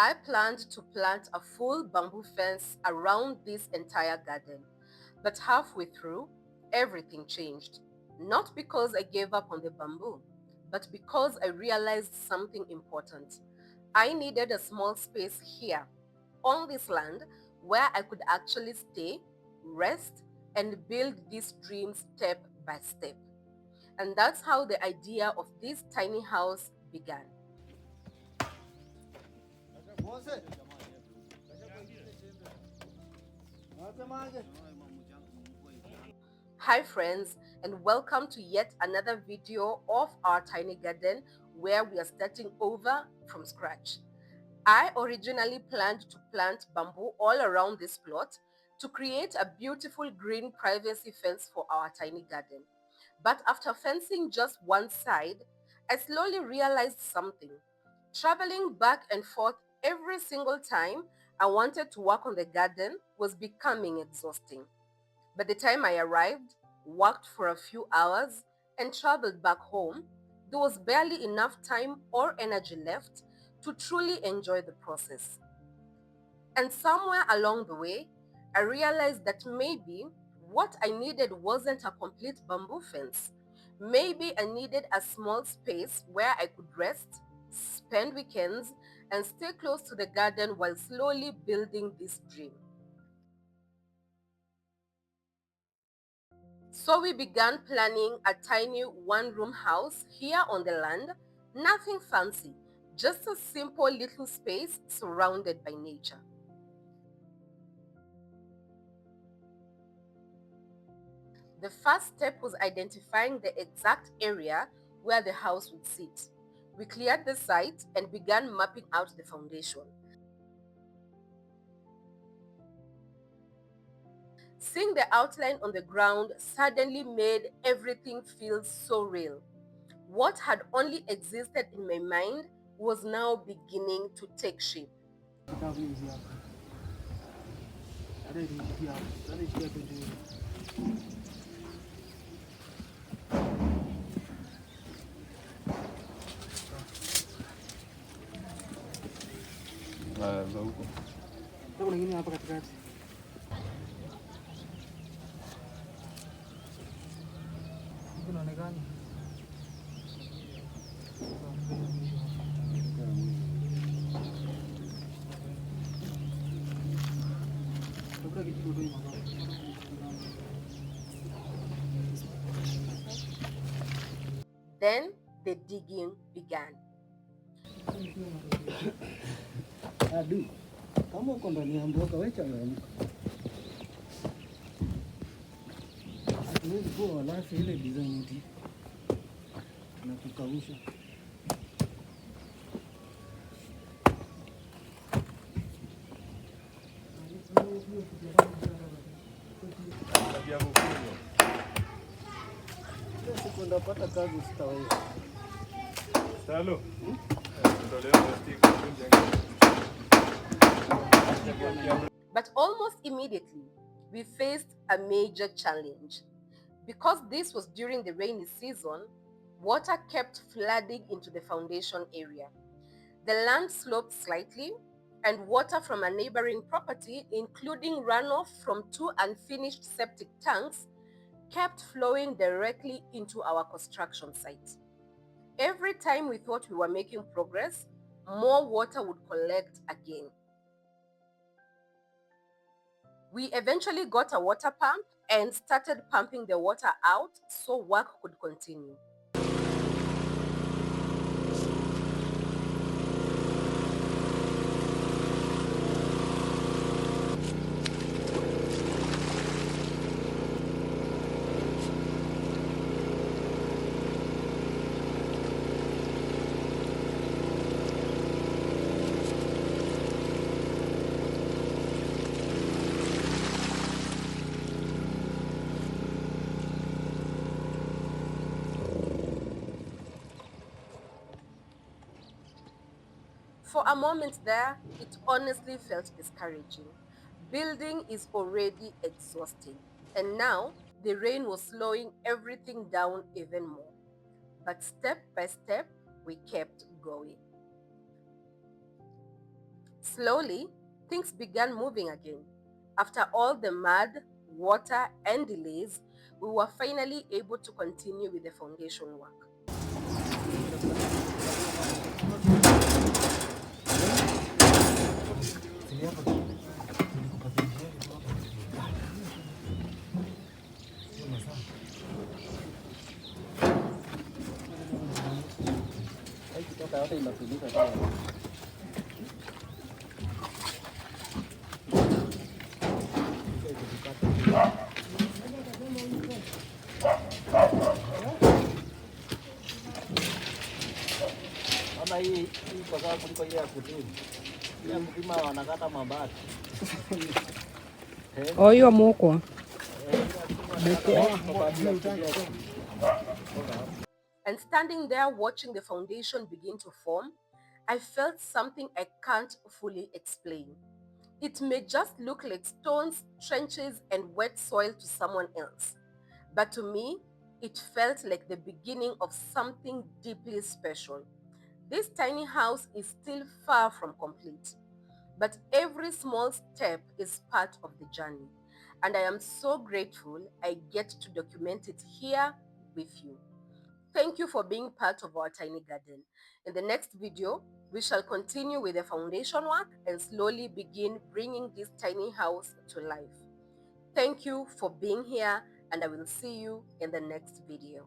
I planned to plant a full bamboo fence around this entire garden. But halfway through, everything changed. Not because I gave up on the bamboo, but because I realized something important. I needed a small space here, on this land, where I could actually stay, rest, and build this dream step by step. And that's how the idea of this tiny house began. Hi friends, and welcome to yet another video of our tiny garden where we are starting over from scratch. I originally planned to plant bamboo all around this plot to create a beautiful green privacy fence for our tiny garden. But after fencing just one side, I slowly realized something. Traveling back and forth every single time I wanted to work on the garden was becoming exhausting. By the time I arrived, worked for a few hours, and traveled back home, there was barely enough time or energy left to truly enjoy the process. And somewhere along the way, I realized that maybe what I needed wasn't a complete bamboo fence. Maybe I needed a small space where I could rest, spend weekends, and stay close to the garden while slowly building this dream. So we began planning a tiny one-room house here on the land, nothing fancy, just a simple little space surrounded by nature. The first step was identifying the exact area where the house would sit. We cleared the site and began mapping out the foundation. Seeing the outline on the ground suddenly made everything feel so real. What had only existed in my mind was now beginning to take shape. Za huko. Kuna ingine hapa katikati. Kunaonekana. Kuna kitu kidogo hivi. Then the digging began. Adu. Kama uko ndani ya mboga wewe changamka. Hatuwezi kuwa walafi ile design eti. Tunakukausha. Tabia kukunywa. Siku ndapata kazi sitaweza. Salo. Ndio leo stick kunjenga. But almost immediately, we faced a major challenge. Because this was during the rainy season, water kept flooding into the foundation area. The land sloped slightly, and water from a neighboring property, including runoff from two unfinished septic tanks, kept flowing directly into our construction site. Every time we thought we were making progress, more water would collect again. We eventually got a water pump and started pumping the water out so work could continue. For a moment there, it honestly felt discouraging. Building is already exhausting, and now the rain was slowing everything down even more. But step by step, we kept going. Slowly, things began moving again. After all the mud, water, and delays, we were finally able to continue with the foundation work. Ama hii kwa sababu kuliko ile ya kutini. Ya kupima wanakata mabati. Oyo moko. And standing there watching the foundation begin to form, I felt something I can't fully explain. It may just look like stones, trenches, and wet soil to someone else. But to me, it felt like the beginning of something deeply special. This tiny house is still far from complete, but every small step is part of the journey. And I am so grateful I get to document it here with you. Thank you for being part of our tiny garden. In the next video, we shall continue with the foundation work and slowly begin bringing this tiny house to life. Thank you for being here, and I will see you in the next video.